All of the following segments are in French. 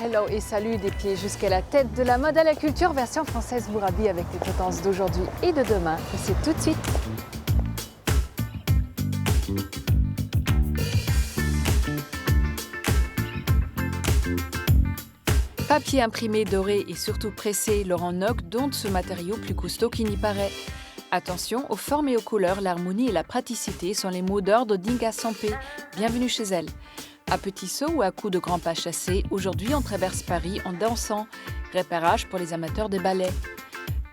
hello et salut des pieds jusqu'à la tête de la mode à la culture, version française vous rhabille avec les tendances d'aujourd'hui et de demain. Et c'est tout de suite. Papier imprimé, doré et surtout pressé, Laurent Nog dompte ce matériau plus costaud qu'il n'y paraît. Attention, aux formes et aux couleurs, l'harmonie et la praticité sont les mots d'ordre d'Inga Sampé. Bienvenue chez elle. À petits sauts ou à coups de grands pas chassés, aujourd'hui on traverse Paris en dansant. Repérage pour les amateurs des ballets.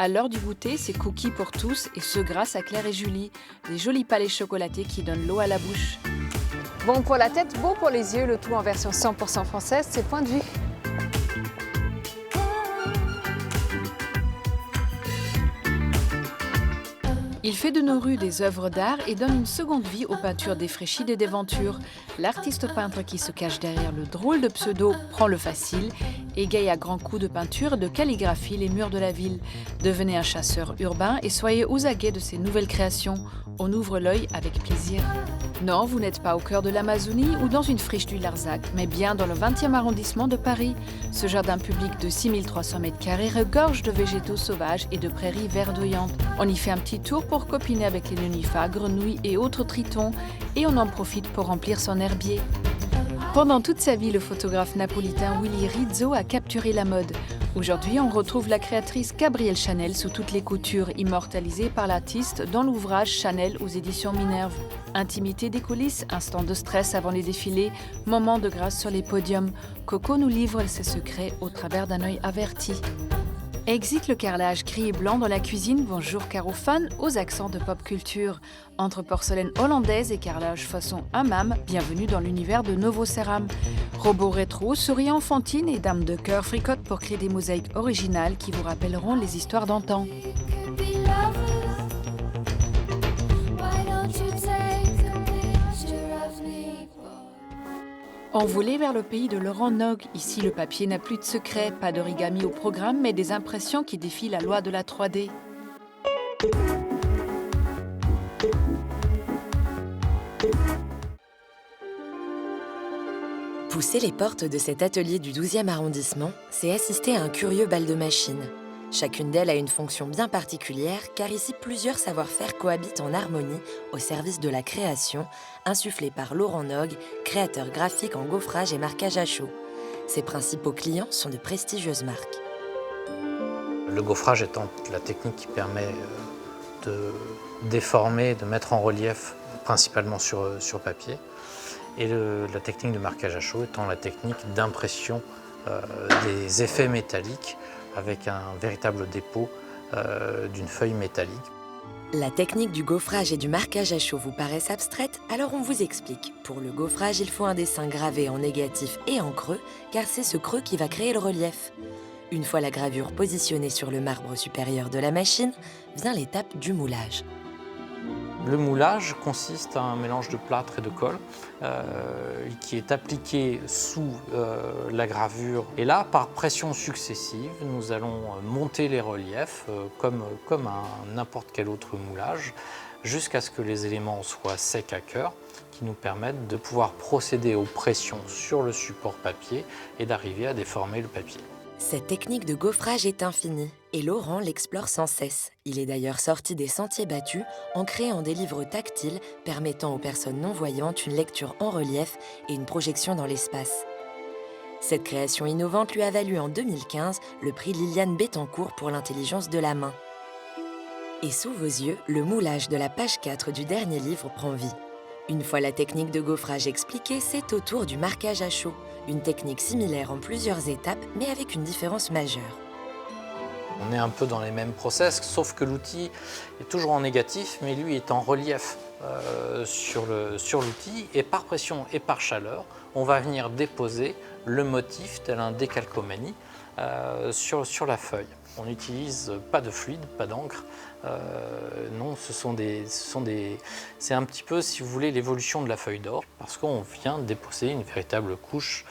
À l'heure du goûter, c'est cookies pour tous et ce grâce à Claire et Julie. Des jolis palais chocolatés qui donnent l'eau à la bouche. Bon pour la tête, beau pour les yeux, le tout en version 100% française, c'est Point de Vue. Il fait de nos rues des œuvres d'art et donne une seconde vie aux peintures défraîchies des déventures. L'artiste peintre qui se cache derrière le drôle de pseudo prend le facile, égaye à grands coups de peinture et de calligraphie les murs de la ville. Devenez un chasseur urbain et soyez aux aguets de ces nouvelles créations. On ouvre l'œil avec plaisir. Non, vous n'êtes pas au cœur de l'Amazonie ou dans une friche du Larzac, mais bien dans le 20e arrondissement de Paris. Ce jardin public de 6300 m² regorge de végétaux sauvages et de prairies verdoyantes. On y fait un petit tour pour copiner avec les nénuphars, grenouilles et autres tritons, et on en profite pour remplir son herbier. Pendant toute sa vie, le photographe napolitain Willy Rizzo a capturé la mode. Aujourd'hui, on retrouve la créatrice Gabrielle Chanel sous toutes les coutures, immortalisée par l'artiste dans l'ouvrage Chanel aux éditions Minerve. Intimité des coulisses, instant de stress avant les défilés, moment de grâce sur les podiums. Coco nous livre ses secrets au travers d'un œil averti. Exit le carrelage gris et blanc dans la cuisine, bonjour Caro fan, aux accents de pop culture. Entre porcelaine hollandaise et carrelage façon hammam, bienvenue dans l'univers de Novo Ceram. Robots rétro, souris enfantines et dames de cœur fricotent pour créer des mosaïques originales qui vous rappelleront les histoires d'antan. Envolé vers le pays de Laurent Nog, ici le papier n'a plus de secret, pas d'origami au programme, mais des impressions qui défient la loi de la 3D. Pousser les portes de cet atelier du 12e arrondissement, c'est assister à un curieux bal de machines. Chacune d'elles a une fonction bien particulière, car ici plusieurs savoir-faire cohabitent en harmonie au service de la création, insufflée par Laurent Nog, créateur graphique en gaufrage et marquage à chaud. Ses principaux clients sont de prestigieuses marques. Le gaufrage étant la technique qui permet de déformer, de mettre en relief principalement sur papier, et la technique de marquage à chaud étant la technique d'impression des effets métalliques avec un véritable dépôt d'une feuille métallique. La technique du gaufrage et du marquage à chaud vous paraissent abstraites, alors on vous explique. Pour le gaufrage, il faut un dessin gravé en négatif et en creux, car c'est ce creux qui va créer le relief. Une fois la gravure positionnée sur le marbre supérieur de la machine, vient l'étape du moulage. Le moulage consiste à un mélange de plâtre et de colle qui est appliqué sous la gravure. Et là, par pression successive, nous allons monter les reliefs comme n'importe quel autre moulage jusqu'à ce que les éléments soient secs à cœur qui nous permettent de pouvoir procéder aux pressions sur le support papier et d'arriver à déformer le papier. Cette technique de gaufrage est infinie et Laurent l'explore sans cesse. Il est d'ailleurs sorti des sentiers battus en créant des livres tactiles permettant aux personnes non-voyantes une lecture en relief et une projection dans l'espace. Cette création innovante lui a valu en 2015 le prix Liliane Bettencourt pour l'intelligence de la main. Et sous vos yeux, le moulage de la page 4 du dernier livre prend vie. Une fois la technique de gaufrage expliquée, c'est au tour du marquage à chaud. Une technique similaire en plusieurs étapes, mais avec une différence majeure. On est un peu dans les mêmes process, sauf que l'outil est toujours en négatif, mais lui est en relief sur l'outil. Et par pression et par chaleur, on va venir déposer le motif, tel un décalcomanie, sur la feuille. On n'utilise pas de fluide, pas d'encre. Non, c'est un petit peu, si vous voulez, l'évolution de la feuille d'or, parce qu'on vient déposer une véritable couche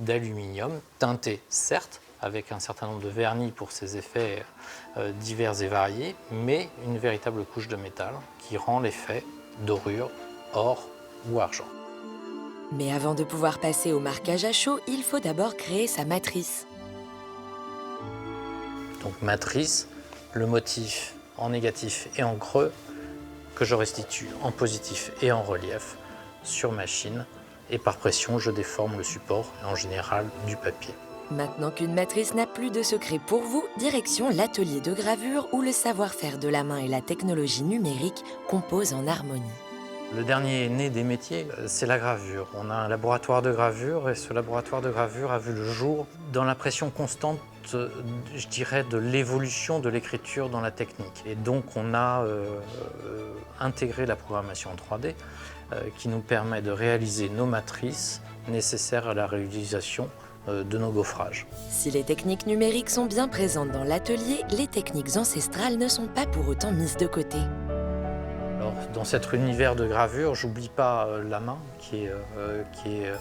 d'aluminium, teintée certes, avec un certain nombre de vernis pour ses effets divers et variés, mais une véritable couche de métal qui rend l'effet dorure, or ou argent. Mais avant de pouvoir passer au marquage à chaud, il faut d'abord créer sa matrice. Donc matrice, le motif en négatif et en creux que je restitue en positif et en relief sur machine. Et par pression, je déforme le support, en général du papier. Maintenant qu'une matrice n'a plus de secret pour vous, direction l'atelier de gravure où le savoir-faire de la main et la technologie numérique composent en harmonie. Le dernier né des métiers, c'est la gravure. On a un laboratoire de gravure et ce laboratoire de gravure a vu le jour dans la pression constante, je dirais, de l'évolution de l'écriture dans la technique. Et donc on a intégré la programmation en 3D qui nous permet de réaliser nos matrices nécessaires à la réalisation de nos gaufrages. Si les techniques numériques sont bien présentes dans l'atelier, les techniques ancestrales ne sont pas pour autant mises de côté. Alors, dans cet univers de gravure, j'oublie pas la main qui est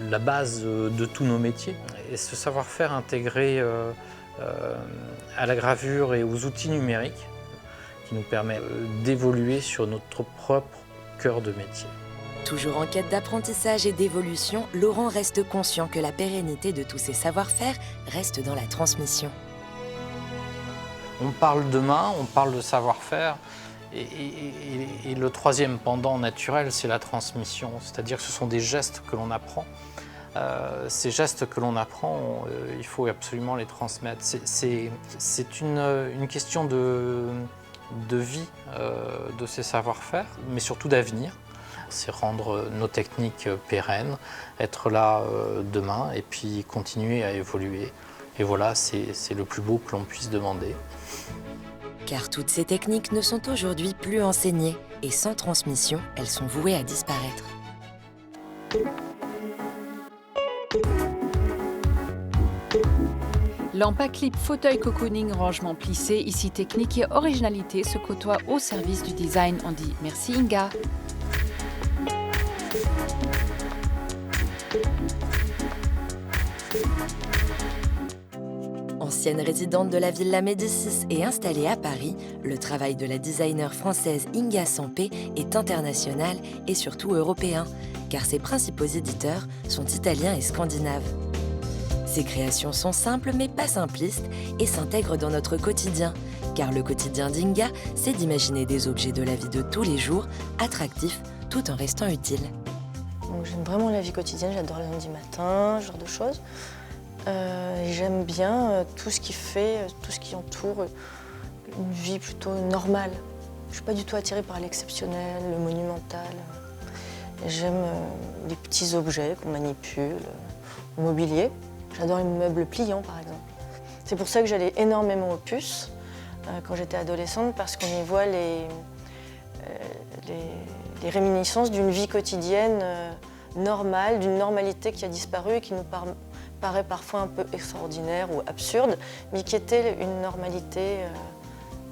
la base de tous nos métiers. Et ce savoir-faire intégré à la gravure et aux outils numériques qui nous permet d'évoluer sur notre propre cœur de métier. Toujours en quête d'apprentissage et d'évolution, Laurent reste conscient que la pérennité de tous ces savoir-faire reste dans la transmission. On parle de main, on parle de savoir-faire, et le troisième pendant naturel, c'est la transmission. C'est-à-dire que ce sont des gestes que l'on apprend. Ces gestes que l'on apprend, il faut absolument les transmettre. C'est une question de vie de ces savoir-faire, mais surtout d'avenir. C'est rendre nos techniques pérennes, être là demain et puis continuer à évoluer. Et voilà, c'est le plus beau que l'on puisse demander. Car toutes ces techniques ne sont aujourd'hui plus enseignées et sans transmission, elles sont vouées à disparaître. Lampe à clip, fauteuil cocooning, rangement plissé, ici technique et originalité se côtoient au service du design. On dit merci Inga. Ancienne résidente de la Villa Médicis et installée à Paris, le travail de la designer française Inga Sampé est international et surtout européen, car ses principaux éditeurs sont italiens et scandinaves. Ses créations sont simples mais pas simplistes et s'intègrent dans notre quotidien, car le quotidien d'Inga, c'est d'imaginer des objets de la vie de tous les jours, attractifs tout en restant utiles. J'aime vraiment la vie quotidienne, j'adore le lundi matin, ce genre de choses. J'aime bien tout ce qui fait, tout ce qui entoure une vie plutôt normale. Je ne suis pas du tout attirée par l'exceptionnel, le monumental. J'aime les petits objets qu'on manipule, le mobilier. J'adore les meubles pliants, par exemple. C'est pour ça que j'allais énormément aux puces quand j'étais adolescente, parce qu'on y voit les réminiscences d'une vie quotidienne normale, d'une normalité qui a disparu et qui nous paraît parfois un peu extraordinaire ou absurde, mais qui était une normalité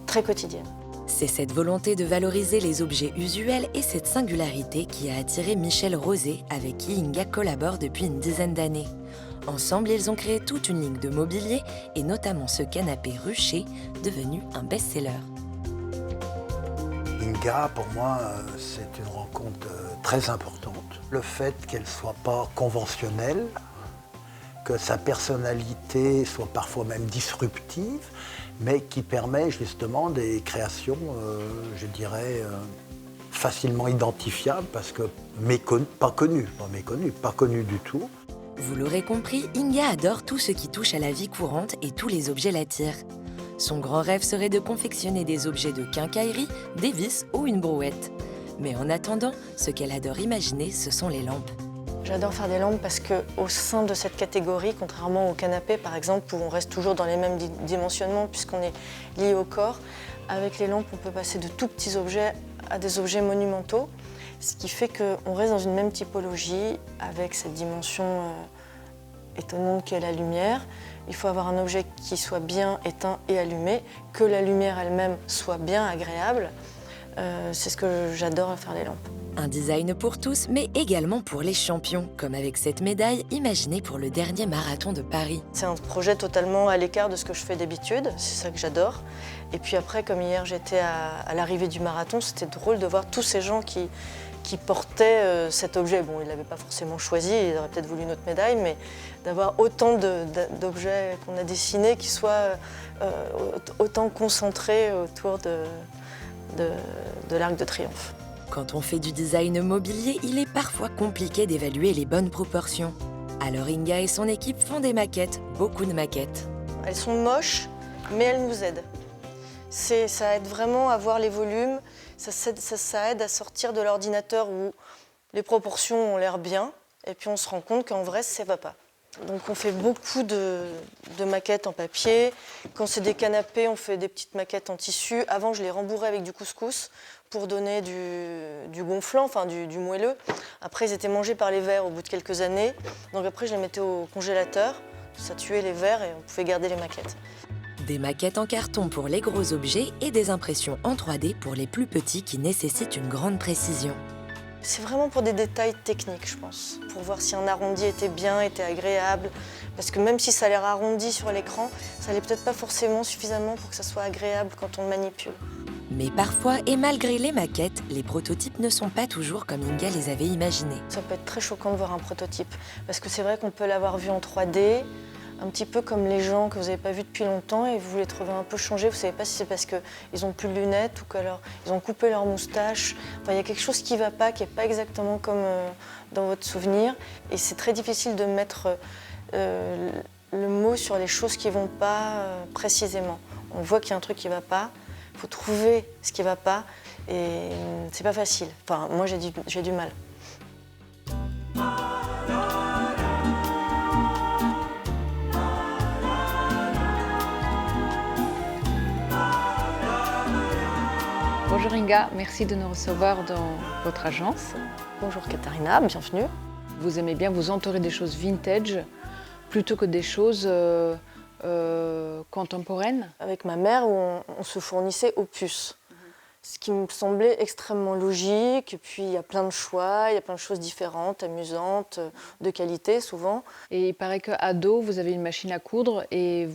très quotidienne. C'est cette volonté de valoriser les objets usuels et cette singularité qui a attiré Michel Rosé, avec qui Inga collabore depuis une dizaine d'années. Ensemble, ils ont créé toute une ligne de mobilier et notamment ce canapé ruché, devenu un best-seller. Inga, pour moi, c'est une rencontre très importante. Le fait qu'elle ne soit pas conventionnelle, que sa personnalité soit parfois même disruptive, mais qui permet justement des créations, je dirais, facilement identifiables, parce que pas connues du tout. Vous l'aurez compris, Inga adore tout ce qui touche à la vie courante et tous les objets l'attirent. Son grand rêve serait de confectionner des objets de quincaillerie, des vis ou une brouette. Mais en attendant, ce qu'elle adore imaginer, ce sont les lampes. J'adore faire des lampes parce qu'au sein de cette catégorie, contrairement au canapé par exemple, où on reste toujours dans les mêmes dimensionnements puisqu'on est lié au corps, avec les lampes on peut passer de tout petits objets à des objets monumentaux, ce qui fait qu'on reste dans une même typologie avec cette dimension étonnante qu'est la lumière. Il faut avoir un objet qui soit bien éteint et allumé, que la lumière elle-même soit bien agréable. C'est ce que j'adore à faire les lampes. Un design pour tous, mais également pour les champions, comme avec cette médaille imaginée pour le dernier marathon de Paris. C'est un projet totalement à l'écart de ce que je fais d'habitude, c'est ça que j'adore. Et puis après, comme hier j'étais à l'arrivée du marathon, c'était drôle de voir tous ces gens qui qui portait cet objet. Bon, il ne l'avait pas forcément choisi, il aurait peut-être voulu une autre médaille, mais d'avoir autant d'objets qu'on a dessinés qui soient autant concentrés autour de l'Arc de Triomphe. Quand on fait du design mobilier, il est parfois compliqué d'évaluer les bonnes proportions. Alors Inga et son équipe font des maquettes, beaucoup de maquettes. Elles sont moches, mais elles nous aident. Ça aide vraiment à voir les volumes, ça aide à sortir de l'ordinateur où les proportions ont l'air bien, et puis on se rend compte qu'en vrai, ça ne va pas. Donc on fait beaucoup de maquettes en papier. Quand c'est des canapés, on fait des petites maquettes en tissu. Avant, je les rembourrais avec du couscous pour donner du gonflant, enfin du moelleux. Après, ils étaient mangés par les vers au bout de quelques années. Donc après, je les mettais au congélateur. Ça tuait les vers et on pouvait garder les maquettes. Des maquettes en carton pour les gros objets et des impressions en 3D pour les plus petits qui nécessitent une grande précision. C'est vraiment pour des détails techniques, je pense. Pour voir si un arrondi était bien, était agréable. Parce que même si ça a l'air arrondi sur l'écran, ça l'est peut-être pas forcément suffisamment pour que ça soit agréable quand on le manipule. Mais parfois, et malgré les maquettes, les prototypes ne sont pas toujours comme Inga les avait imaginés. Ça peut être très choquant de voir un prototype. Parce que c'est vrai qu'on peut l'avoir vu en 3D, un petit peu comme les gens que vous n'avez pas vus depuis longtemps et vous les trouvez un peu changés. Vous ne savez pas si c'est parce qu'ils n'ont plus de lunettes ou qu'ils ont coupé leur moustache. Enfin, il y a quelque chose qui ne va pas, qui n'est pas exactement comme dans votre souvenir. Et c'est très difficile de mettre le mot sur les choses qui ne vont pas précisément. On voit qu'il y a un truc qui ne va pas. Il faut trouver ce qui ne va pas et c'est pas facile. Enfin, moi, j'ai du mal. Bonjour Inga, merci de nous recevoir dans votre agence. Bonjour Katharina, bienvenue. Vous aimez bien vous entourer des choses vintage plutôt que des choses contemporaines. Avec ma mère, on se fournissait aux puces. Ce qui me semblait extrêmement logique. Et puis il y a plein de choix, il y a plein de choses différentes, amusantes, de qualité souvent. Et il paraît qu'à dos, vous avez une machine à coudre et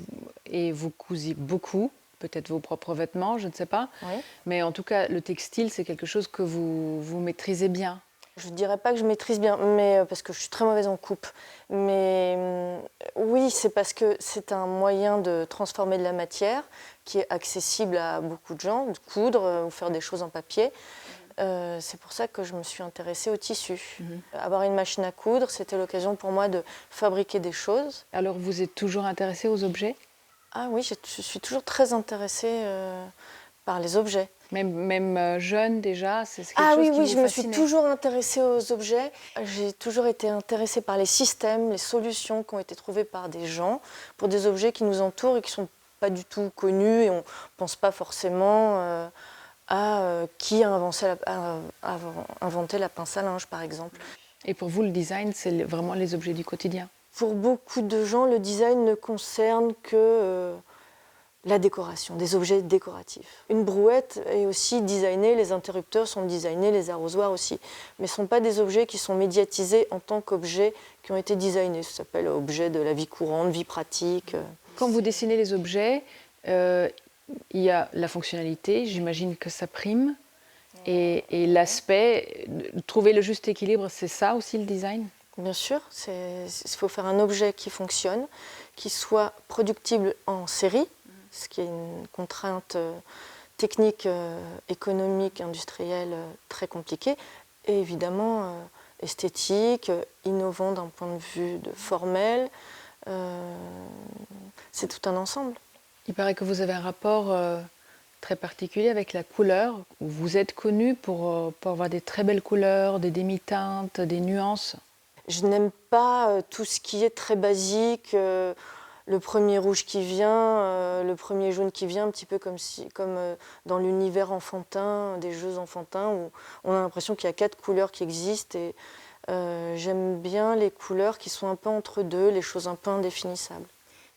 vous cousez beaucoup. Peut-être vos propres vêtements, je ne sais pas. Oui. Mais en tout cas, le textile, c'est quelque chose que vous maîtrisez bien. Je ne dirais pas que je maîtrise bien, mais, parce que je suis très mauvaise en coupe. Mais oui, c'est parce que c'est un moyen de transformer de la matière qui est accessible à beaucoup de gens, de coudre ou faire des choses en papier. C'est pour ça que je me suis intéressée au tissu. Avoir une machine à coudre, c'était l'occasion pour moi de fabriquer des choses. Alors, vous êtes toujours intéressée aux objets ? Ah oui, je suis toujours très intéressée par les objets. Même jeune déjà, c'est quelque Ah chose oui, qui oui, vous je me suis fascinait. toujours intéressée aux objets. J'ai toujours été intéressée par les systèmes, les solutions qui ont été trouvées par des gens pour des objets qui nous entourent et qui ne sont pas du tout connus et on ne pense pas forcément à qui a inventé la pince à linge, par exemple. Et pour vous, le design, c'est vraiment les objets du quotidien. Pour beaucoup de gens, le design ne concerne que la décoration, des objets décoratifs. Une brouette est aussi designée, les interrupteurs sont designés, les arrosoirs aussi. Mais ce ne sont pas des objets qui sont médiatisés en tant qu'objets qui ont été designés. Ça s'appelle objet de la vie courante, vie pratique. Quand vous dessinez les objets, il y a la fonctionnalité, j'imagine que ça prime. Et l'aspect, trouver le juste équilibre, c'est ça aussi le design ? Bien sûr, il faut faire un objet qui fonctionne, qui soit productible en série, ce qui est une contrainte technique, économique, industrielle très compliquée, et évidemment esthétique, innovant d'un point de vue formel. C'est tout un ensemble. Il paraît que vous avez un rapport très particulier avec la couleur. Vous êtes connu pour avoir des très belles couleurs, des demi-teintes, des nuances. Je n'aime pas tout ce qui est très basique, le premier rouge qui vient, le premier jaune qui vient, un petit peu comme dans l'univers enfantin, des jeux enfantins, où on a l'impression qu'il y a 4 couleurs qui existent. Et j'aime bien les couleurs qui sont un peu entre deux, les choses un peu indéfinissables.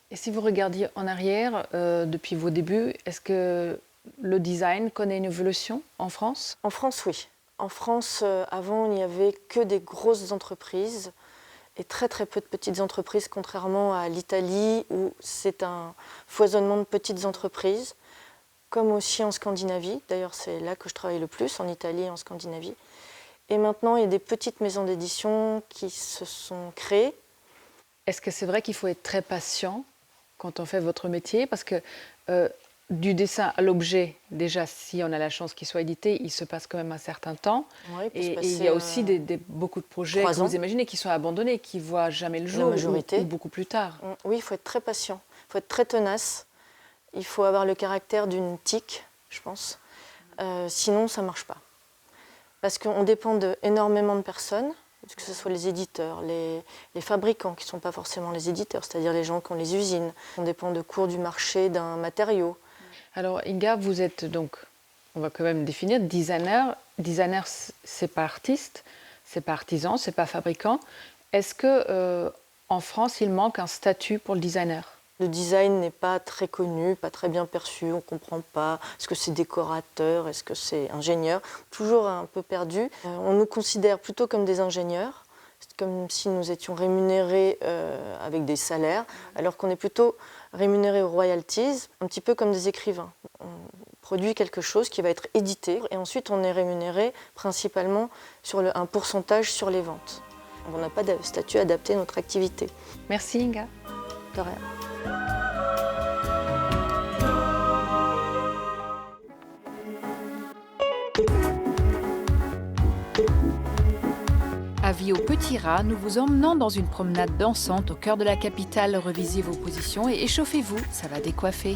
Et si vous regardiez en arrière, depuis vos débuts, est-ce que le design connaît une évolution en France ? En France, oui. En France, avant, il n'y avait que des grosses entreprises et très très peu de petites entreprises, contrairement à l'Italie où c'est un foisonnement de petites entreprises, comme aussi en Scandinavie. D'ailleurs, c'est là que je travaille le plus, en Italie et en Scandinavie. Et maintenant, il y a des petites maisons d'édition qui se sont créées. Est-ce que c'est vrai qu'il faut être très patient quand on fait votre métier? Parce que du dessin à l'objet, déjà, si on a la chance qu'il soit édité, il se passe quand même un certain temps. Ouais, Et il y a aussi beaucoup de projets que vous imaginez qui sont abandonnés, qui ne voient jamais le jour, ou beaucoup plus tard. Oui, il faut être très patient, il faut être très tenace. Il faut avoir le caractère d'une tique, je pense. Sinon, ça ne marche pas. Parce qu'on dépend énormément de personnes, que ce soit les éditeurs, les fabricants qui ne sont pas forcément les éditeurs, c'est-à-dire les gens qui ont les usines. On dépend de cours du marché d'un matériau. Alors Inga, vous êtes donc, on va quand même définir, designer. Designer, c'est pas artiste, c'est pas artisan, c'est pas fabricant. Est-ce que en France, il manque un statut pour le designer? Le design n'est pas très connu, pas très bien perçu, on ne comprend pas. Est-ce que c'est décorateur, est-ce que c'est ingénieur? Toujours un peu perdu. On nous considère plutôt comme des ingénieurs, comme si nous étions rémunérés avec des salaires, alors qu'on est plutôt rémunérés aux royalties, un petit peu comme des écrivains. On produit quelque chose qui va être édité et ensuite on est rémunéré principalement sur un pourcentage sur les ventes. On n'a pas de statut adapté à notre activité. Merci Inga. De rien. Avis aux petits rats, nous vous emmenons dans une promenade dansante au cœur de la capitale. Revisez vos positions et échauffez-vous, ça va décoiffer.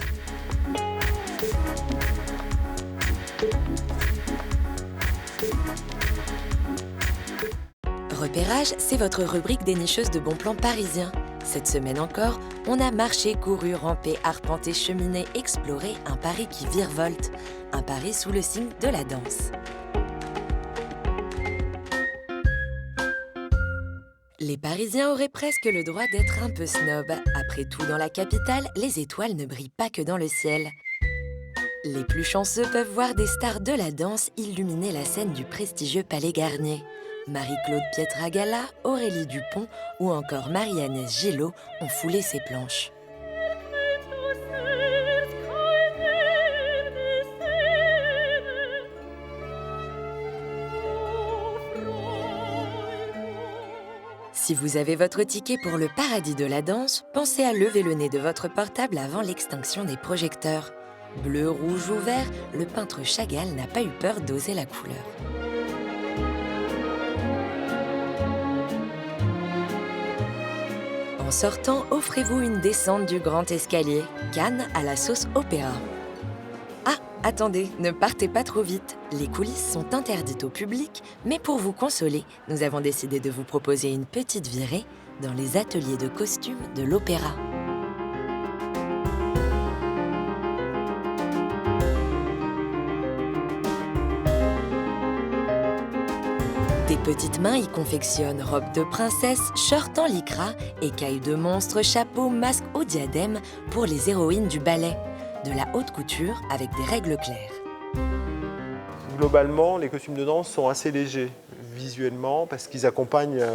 Repérage, c'est votre rubrique dénicheuse de bons plans parisiens. Cette semaine encore, on a marché, couru, rampé, arpenté, cheminé, exploré un Paris qui virevolte. Un Paris sous le signe de la danse. Les Parisiens auraient presque le droit d'être un peu snobs. Après tout, dans la capitale, les étoiles ne brillent pas que dans le ciel. Les plus chanceux peuvent voir des stars de la danse illuminer la scène du prestigieux Palais Garnier. Marie-Claude Pietragala, Aurélie Dupont ou encore Marie-Agnès Gillot ont foulé ces planches. Si vous avez votre ticket pour le paradis de la danse, pensez à lever le nez de votre portable avant l'extinction des projecteurs. Bleu, rouge ou vert, le peintre Chagall n'a pas eu peur d'oser la couleur. En sortant, offrez-vous une descente du grand escalier, Cannes à la sauce opéra. Ah, attendez, ne partez pas trop vite. Les coulisses sont interdites au public, mais pour vous consoler, nous avons décidé de vous proposer une petite virée dans les ateliers de costumes de l'opéra. Des petites mains y confectionnent robes de princesse, shorts en lycra, écailles de monstres, chapeaux, masques au diadème pour les héroïnes du ballet. De la haute couture avec des règles claires. Globalement, les costumes de danse sont assez légers visuellement parce qu'ils accompagnent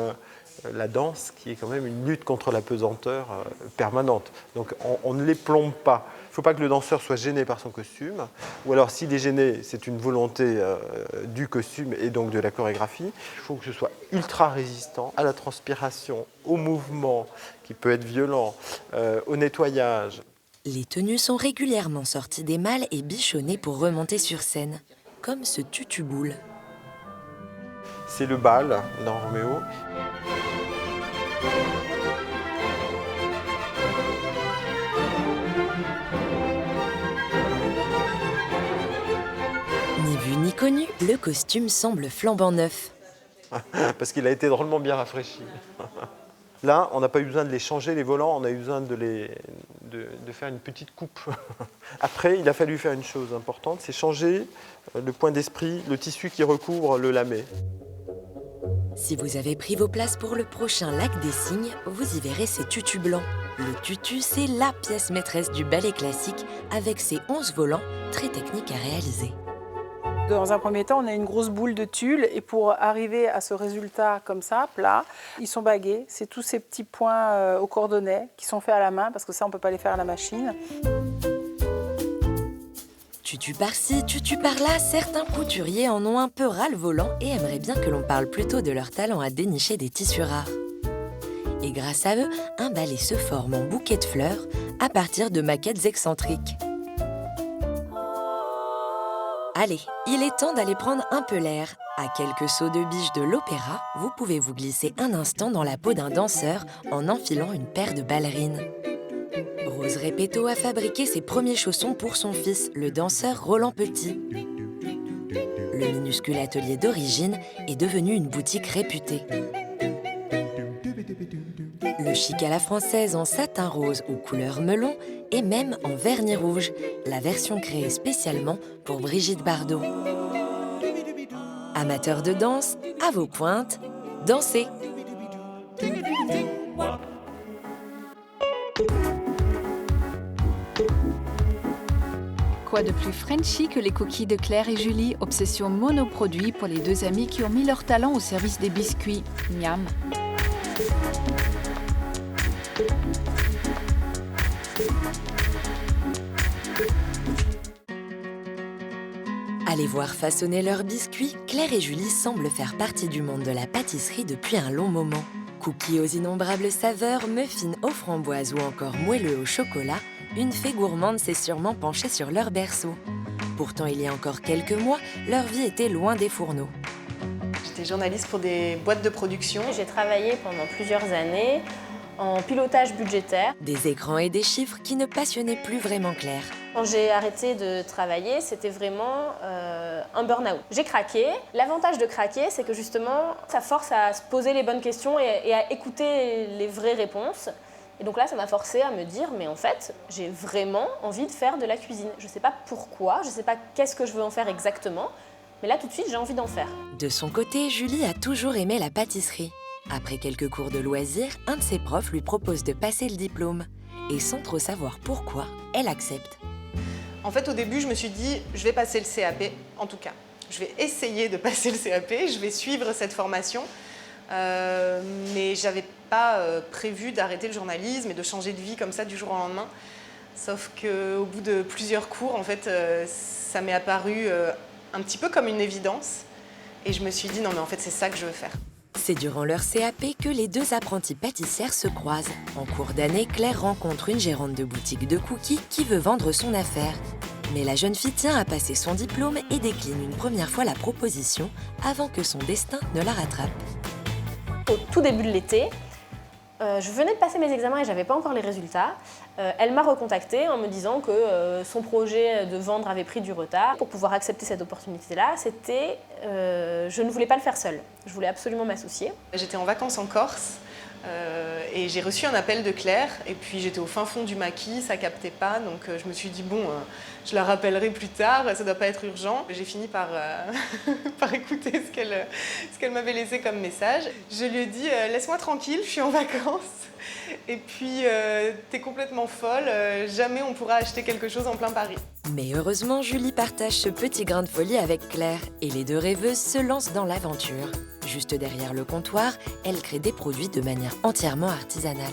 la danse qui est quand même une lutte contre la pesanteur permanente. Donc on ne les plombe pas. Il ne faut pas que le danseur soit gêné par son costume, ou alors s'il est gêné, c'est une volonté du costume et donc de la chorégraphie. Il faut que ce soit ultra résistant à la transpiration, au mouvement qui peut être violent, au nettoyage. Les tenues sont régulièrement sorties des malles et bichonnées pour remonter sur scène, comme ce tutu-boule. C'est le bal dans Roméo. Ni vu ni connu, le costume semble flambant neuf. Parce qu'il a été drôlement bien rafraîchi. Là, on n'a pas eu besoin de les changer, les volants, on a eu besoin de faire une petite coupe. Après, il a fallu faire une chose importante, c'est changer le point d'esprit, le tissu qui recouvre le lamé. Si vous avez pris vos places pour le prochain Lac des Cygnes, vous y verrez ces tutus blancs. Le tutu, c'est la pièce maîtresse du ballet classique, avec ses 11 volants, très techniques à réaliser. Dans un premier temps, on a une grosse boule de tulle et pour arriver à ce résultat comme ça, plat, ils sont bagués. C'est tous ces petits points au cordonnet qui sont faits à la main parce que ça, on ne peut pas les faire à la machine. Tutu par-ci, tutu par-là, certains couturiers en ont un peu ras-le-volant et aimeraient bien que l'on parle plutôt de leur talent à dénicher des tissus rares. Et grâce à eux, un balai se forme en bouquet de fleurs à partir de maquettes excentriques. Allez, il est temps d'aller prendre un peu l'air. À quelques sauts de biche de l'opéra, vous pouvez vous glisser un instant dans la peau d'un danseur en enfilant une paire de ballerines. Rose Repetto a fabriqué ses premiers chaussons pour son fils, le danseur Roland Petit. Le minuscule atelier d'origine est devenu une boutique réputée. Le chic à la française en satin rose ou couleur melon et même en vernis rouge, la version créée spécialement pour Brigitte Bardot. Amateurs de danse, à vos pointes, dansez! Quoi de plus Frenchy que les cookies de Claire et Julie, obsession monoproduit pour les deux amies qui ont mis leur talent au service des biscuits. Miam! Allez voir façonner leurs biscuits, Claire et Julie semblent faire partie du monde de la pâtisserie depuis un long moment. Cookies aux innombrables saveurs, muffins aux framboises ou encore moelleux au chocolat, une fée gourmande s'est sûrement penchée sur leur berceau. Pourtant, il y a encore quelques mois, leur vie était loin des fourneaux. J'étais journaliste pour des boîtes de production. J'ai travaillé pendant plusieurs années en pilotage budgétaire. Des écrans et des chiffres qui ne passionnaient plus vraiment Claire. Quand j'ai arrêté de travailler, c'était vraiment un burn-out. J'ai craqué. L'avantage de craquer, c'est que justement, ça force à se poser les bonnes questions et à écouter les vraies réponses. Et donc là, ça m'a forcé à me dire, mais en fait, j'ai vraiment envie de faire de la cuisine. Je ne sais pas pourquoi, je ne sais pas qu'est-ce que je veux en faire exactement, mais là, tout de suite, j'ai envie d'en faire. De son côté, Julie a toujours aimé la pâtisserie. Après quelques cours de loisirs, un de ses profs lui propose de passer le diplôme. Et sans trop savoir pourquoi, elle accepte. En fait, au début, je me suis dit, je vais passer le CAP, en tout cas. Je vais essayer de passer le CAP, je vais suivre cette formation. Mais je n'avais pas prévu d'arrêter le journalisme et de changer de vie comme ça du jour au lendemain. Sauf qu'au bout de plusieurs cours, en fait, ça m'est apparu un petit peu comme une évidence. Et je me suis dit, non mais en fait, c'est ça que je veux faire. C'est durant leur CAP que les deux apprenties pâtissières se croisent. En cours d'année, Claire rencontre une gérante de boutique de cookies qui veut vendre son affaire. Mais la jeune fille tient à passer son diplôme et décline une première fois la proposition avant que son destin ne la rattrape. Au tout début de l'été, je venais de passer mes examens et je n'avais pas encore les résultats. Elle m'a recontactée en me disant que son projet de vendre avait pris du retard. Pour pouvoir accepter cette opportunité-là, c'était je ne voulais pas le faire seule. Je voulais absolument m'associer. J'étais en vacances en Corse et j'ai reçu un appel de Claire. Et puis j'étais au fin fond du maquis, ça captait pas. Donc je me suis dit, bon, je la rappellerai plus tard, ça ne doit pas être urgent. J'ai fini par, par écouter ce qu'elle m'avait laissé comme message. Je lui ai dit, laisse-moi tranquille, je suis en vacances. Et puis, t'es complètement folle, jamais on pourra acheter quelque chose en plein Paris. Mais heureusement, Julie partage ce petit grain de folie avec Claire et les deux rêveuses se lancent dans l'aventure. Juste derrière le comptoir, elle crée des produits de manière entièrement artisanale.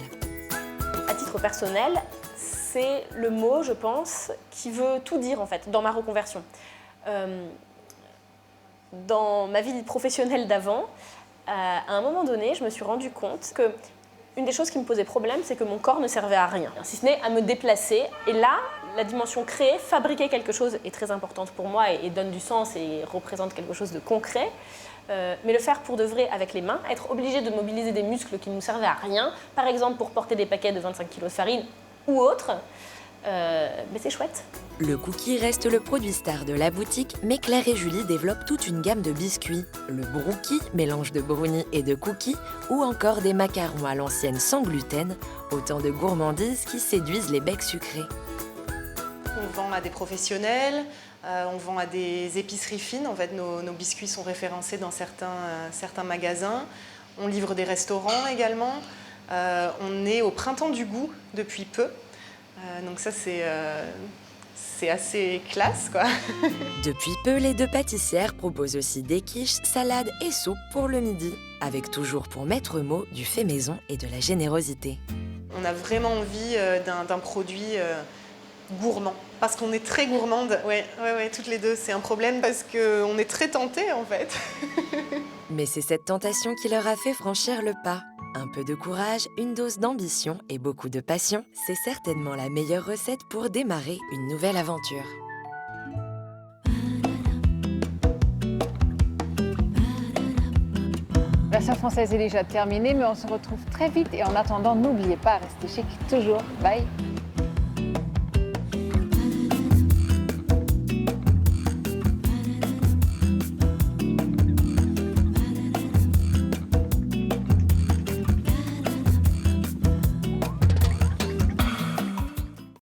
À titre personnel, c'est le mot, je pense, qui veut tout dire en fait, dans ma reconversion. Dans ma vie professionnelle d'avant, à un moment donné, je me suis rendu compte que une des choses qui me posait problème, c'est que mon corps ne servait à rien, si ce n'est à me déplacer. Et là, la dimension créer, fabriquer quelque chose est très importante pour moi et donne du sens et représente quelque chose de concret. Mais le faire pour de vrai avec les mains, être obligé de mobiliser des muscles qui ne nous servaient à rien, par exemple pour porter des paquets de 25 kg de farine ou autre, mais c'est chouette. Le cookie reste le produit star de la boutique, mais Claire et Julie développent toute une gamme de biscuits. Le brookie, mélange de brownie et de cookies, ou encore des macarons à l'ancienne sans gluten, autant de gourmandises qui séduisent les becs sucrés. On vend à des professionnels, on vend à des épiceries fines. En fait, nos biscuits sont référencés dans certains magasins. On livre des restaurants également. On est au Printemps du Goût depuis peu. Donc ça, c'est assez classe, quoi. Depuis peu, les deux pâtissières proposent aussi des quiches, salades et soupes pour le midi, avec toujours pour maître mot du fait maison et de la générosité. On a vraiment envie d'un produit gourmand, parce qu'on est très gourmande. Ouais, toutes les deux. C'est un problème parce qu'on est très tentés en fait. Mais c'est cette tentation qui leur a fait franchir le pas. Un peu de courage, une dose d'ambition et beaucoup de passion, c'est certainement la meilleure recette pour démarrer une nouvelle aventure. La version française est déjà terminée, mais on se retrouve très vite. Et en attendant, n'oubliez pas, restez chic toujours. Bye!